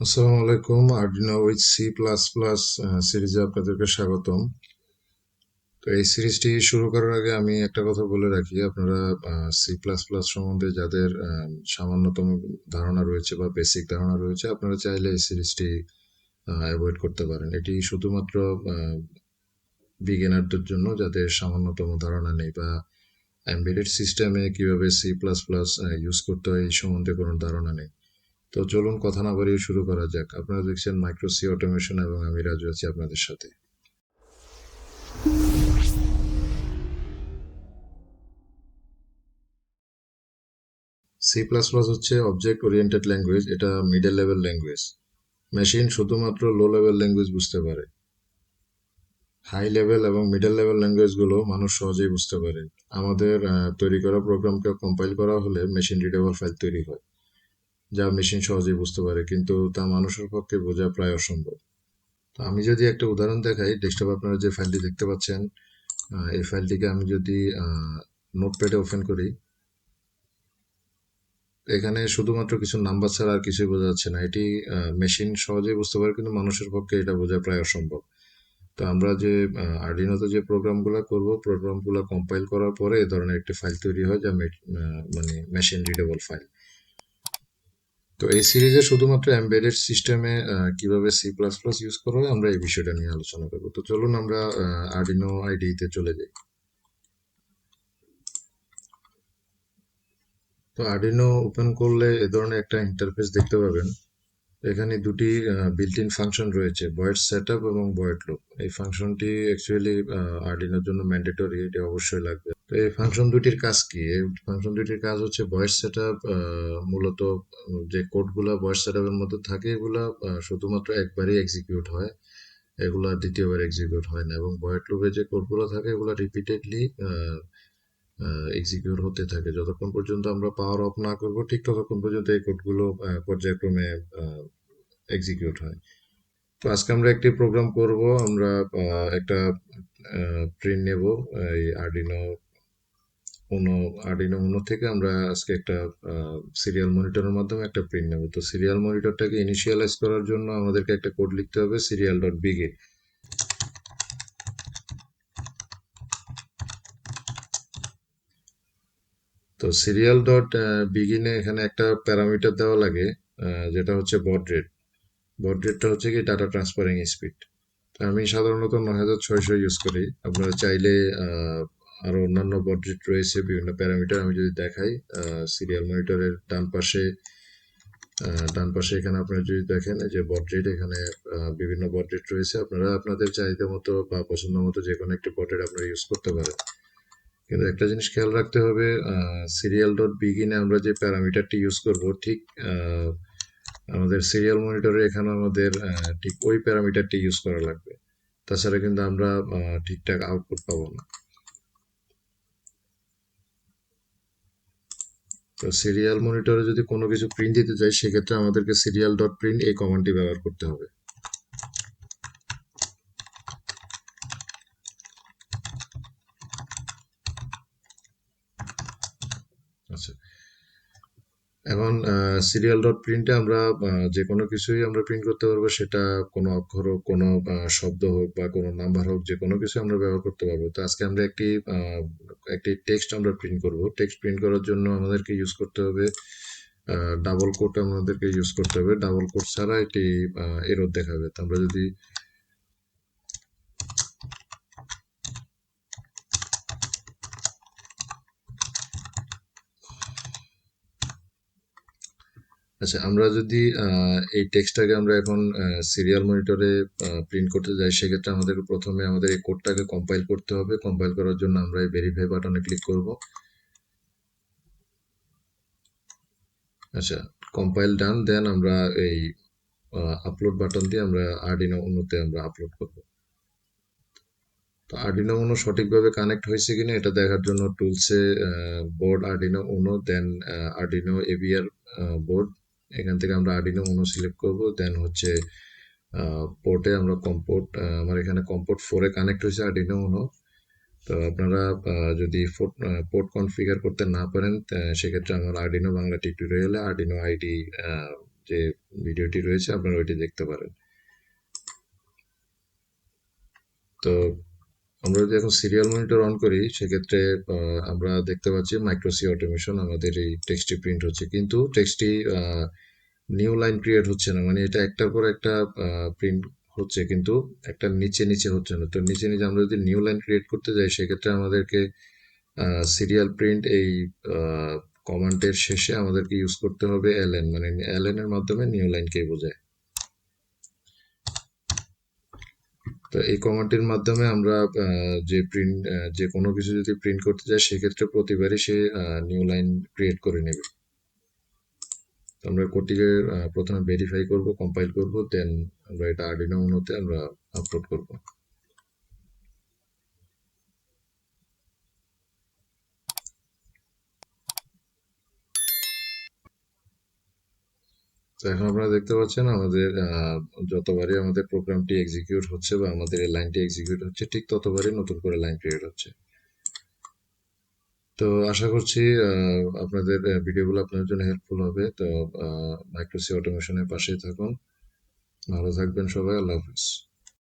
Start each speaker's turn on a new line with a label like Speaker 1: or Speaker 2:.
Speaker 1: আসসালামু আলাইকুম। Arduino with C plus plus সিরিজে আপনাদেরকে স্বাগতম। তো এই সিরিজটি শুরু করার আগে আমি একটা কথা বলে রাখি, আপনারা সি প্লাস প্লাস সম্বন্ধে যাদের সামান্যতম ধারণা রয়েছে বা বেসিক ধারণা রয়েছে, আপনারা চাইলে এই সিরিজটি অ্যাভয়েড করতে পারেন। এটি শুধুমাত্র বিগিনারদের জন্য যাদের সামান্যতম ধারণা নেই বা এমবেডেড সিস্টেমে কিভাবে সি প্লাস প্লাস ইউজ করতে হয় এই সম্বন্ধে কোনো ধারণা নেই। তো চলুন কথা না বাড়িয়ে শুরু করা যাক। আপনারা দেখছেন মাইক্রো সি অটোমেশন এবং আমি রাজু আছি আপনাদের সাথে। সি প্লাস প্লাস হচ্ছে অবজেক্ট ওরিয়েন্টেড ল্যাঙ্গুয়েজ। এটা মিডল লেভেল ল্যাঙ্গুয়েজ। মেশিন শুধুমাত্র লো লেভেল ল্যাঙ্গুয়েজ বুঝতে পারে। হাই লেভেল এবং মিডল লেভেল ল্যাঙ্গুয়েজগুলো মানুষ সহজেই বুঝতে পারে। আমাদের তৈরি করা প্রোগ্রামকে কম্পাইল করা হলে মেশিন রিডেবল ফাইল তৈরি হয়, যা মেশিন সহজেই বুঝতে পারে, কিন্তু তা মানুষের পক্ষে বোঝা প্রায় অসম্ভব। তো আমি যদি একটা উদাহরণ দেখাই, ডেস্কটপ আপনারা যে ফাইলটি দেখতে পাচ্ছেন, এই ফাইলটিকে আমি যদি নোটপ্যাডে ওপেন করি, এখানে শুধুমাত্র কিছু নাম্বার ছাড়া আর কিছুই বোঝা যাচ্ছে না। এটি মেশিন সহজেই বুঝতে পারে, কিন্তু মানুষের পক্ষে এটা বোঝা প্রায় অসম্ভব। তো আমরা যে আর্ডিনোতে যে প্রোগ্রামগুলো করব, প্রোগ্রামগুলো কম্পাইল করার পরে এ ধরনের একটি ফাইল তৈরি হয়, যা মানে মেশিন রিডেবল ফাইল। তো এই সিরিজে শুধুমাত্র এমবেডেড সিস্টেমে কিভাবে সি প্লাস প্লাস ইউজ করা হয় আমরা এই বিষয়টা নিয়ে আলোচনা করবো। তো চলুন আমরা আর্ডিনো আইডিতে চলে যাই। তো আর্ডিনো ওপেন করলে এ ধরনের একটা ইন্টারফেস দেখতে পাবেন। এখানে দুটি বিল্ট ইন ফাংশন রয়েছে, ভয়েড সেটআপ এবং ভয়েড লুপ। এই ফাংশনটি অ্যাকচুয়ালি আর্ডিনোর জন্য ম্যান্ডেটরি, এটা অবশ্যই লাগবে। তো এই ফাংশন দুটির কাজ কি? এই ফাংশন দুটির কাজ হচ্ছে ভয়েড সেটআপ। মূলত যে কোডগুলা ভয়েড সেটআপের মধ্যে থাকে, এগুলা শুধুমাত্র একবারই এক্সিকিউট হয়, এগুলা দ্বিতীয়বার এক্সিকিউট হয় না। এবং ভয়েড লুপে যে কোডগুলো থাকে, এগুলো রিপিটেডলি এক্সিকিউট হতে থাকে। যতক্ষণ পর্যন্ত আমরা পাওয়ার অফ না করব, ঠিক ততক্ষণ পর্যন্ত এই কোডগুলো পর্যায়ক্রমে এক্সিকিউট হয়। তো আজকে আমরা একটি প্রোগ্রাম করব। আমরা একটা প্রিন্ট নেব এই উনো আর্ডিনো উনো থেকে। আমরা আজকে একটা সিরিয়াল মনিটরের মাধ্যমে একটা প্রিন্ট নেব। তো সিরিয়াল মনিটরটাকে ইনিশিয়ালাইজ করার জন্য আমাদেরকে একটা কোড লিখতে হবে, সিরিয়াল ডট বিগিন। তো সিরিয়াল ডট বিগিনে এখানে একটা প্যারামিটার দেওয়া লাগে, যেটা হচ্ছে বড রেট। বড রেটটা হচ্ছে কি ডাটা ট্রান্সফারিং স্পিড। আমি সাধারণত 9600 ইউজ করি। আপনারা চাইলে আরো অন্যান্য বড রেট রয়েছে, বিভিন্ন প্যারামিটার আমি যদি দেখাই, সিরিয়াল মনিটরের ডান পাশে এখানে আপনারা যদি দেখেন এই যে বড রেট, এখানে বিভিন্ন বড রেট রয়েছে। আপনারা আপনাদের চাহিদা মতো বা পছন্দ মতো যে কোনো একটি বড রেট আপনারা ইউজ করতে পারেন। কিন্তু একটা জিনিস খেয়াল রাখতে হবে, সিরিয়াল ডট বিগিনে আমরা যে প্যারামিটারটি ইউজ করব, ঠিক আহ, আমাদের সিরিয়াল মনিটরে এখানে আমাদের ঠিক ওই প্যারামিটারটি ইউজ করা লাগবে। তাছাড়া কিন্তু আমরা ঠিকঠাক আউটপুট পাবো না। তো সিরিয়াল মনিটরে যদি কোনো কিছু প্রিন্ট দিতে চাই, সেক্ষেত্রে আমাদেরকে সিরিয়াল ডট প্রিন্ট এই কমান্ডটি ব্যবহার করতে হবে। আচ্ছা, এখন সিরিয়াল ডট প্রিন্টে আমরা যে কোনো কিছুই আমরা প্রিন্ট করতে পারবো, সেটা কোনো অক্ষর হোক, কোনো শব্দ হোক বা কোনো নাম্বার হোক, যে কোনো কিছু আমরা ব্যবহার করতে পারবো। তো আজকে আমরা একটি টেক্সট আমরা প্রিন্ট করব। টেক্সট প্রিন্ট করার জন্য আমাদেরকে ইউজ করতে হবে ডাবল কোট। আমাদেরকে ইউজ করতে হবে, ডাবল কোট ছাড়া এটি এরর দেখাবে। তো আমরা যদি আচ্ছা, আমরা যদি এই টেক্সটটাকে আমরা এখন সিরিয়াল মনিটরে প্রিন্ট করতে যাই, সেক্ষেত্রে আমাদের প্রথমে আমাদের এই কোডটাকে কম্পাইল করতে হবে। কম্পাইল করার জন্য আমরা এই ভেরিফাই বাটনে ক্লিক করব। আচ্ছা, কম্পাইল ডান। দেন আমরা এই আপলোড বাটন দিয়ে আমরা আরডিনো উনোতে আমরা আপলোড করব। তো আরডিনো উনো সঠিকভাবে কানেক্ট হয়েছে কিনা এটা দেখার জন্য টুলসে বোর্ড আরডিনো উনো, দেন আরডিনো এভিআর বোর্ড, এখান থেকে আমরা আরডিনো উনো সিলেক্ট করব। দেন হচ্ছে পোর্টে আমরা কম্পোর্ট, আমার এখানে কম্পোর্ট 4 এ কানেক্ট হয়েছে আরডিনো উনো। তো আপনারা যদি পোর্ট কনফিগার করতে না পারেন, সেক্ষেত্রে আমার আরডিনো বাংলা টিউটোরিয়ালে আরডিনো আইডি যে ভিডিওটি রয়েছে আপনারা ওইটি দেখতে পারেন। তো আমরা যদি এখন সিরিয়াল মনিটর অন করি সেক্ষেত্রে আমরা দেখতে পাচ্ছি মাইক্রো সি অটোমেশন আমাদের এই টেক্সটটি প্রিন্ট হচ্ছে, কিন্তু টেক্সটটি নিউ লাইন ক্রিয়েট হচ্ছে না, মানে এটা একটার পর একটা প্রিন্ট হচ্ছে কিন্তু একটা নিচে নিচে হচ্ছে না। তো নিচে নিচে আমরা যদি নিউ লাইন ক্রিয়েট করতে যাই সেক্ষেত্রে আমাদেরকে সিরিয়াল প্রিন্ট এই কমান্ডের শেষে আমাদেরকে ইউজ করতে হবে এলএন, মানে এলএন এর মাধ্যমে নিউ লাইনকে বোঝায়। তো এই কমান্ডটির মাধ্যমে আমরা যে প্রিন্ট যে কোনো কিছু যদি প্রিন্ট করতে যাই সেক্ষেত্রে প্রতিবারই সে নিউ লাইন ক্রিয়েট করে নেবে। তো আমরা কোডটিকে প্রথমে ভেরিফাই করব, কম্পাইল করব, দেন আমরা এটা আর্ডিনো উনোতে আমরা আপলোড করব। তো এখন আপনারা দেখতে পাচ্ছেন আমাদের যতবারই আমাদের প্রোগ্রামটি এক্সিকিউট হচ্ছে বা আমাদের এই লাইনটি এক্সিকিউট হচ্ছে ঠিক ততবারই নতুন করে লাইন ক্রিয়েট হচ্ছে। তো আশা করছি আপনাদের ভিডিওগুলো আপনাদের জন্য হেল্পফুল হবে। তো মাইক্রোসি অটোমেশনের পাশেই থাকুন। ভালো থাকবেন সবাই। আল্লাহ হাফিজ।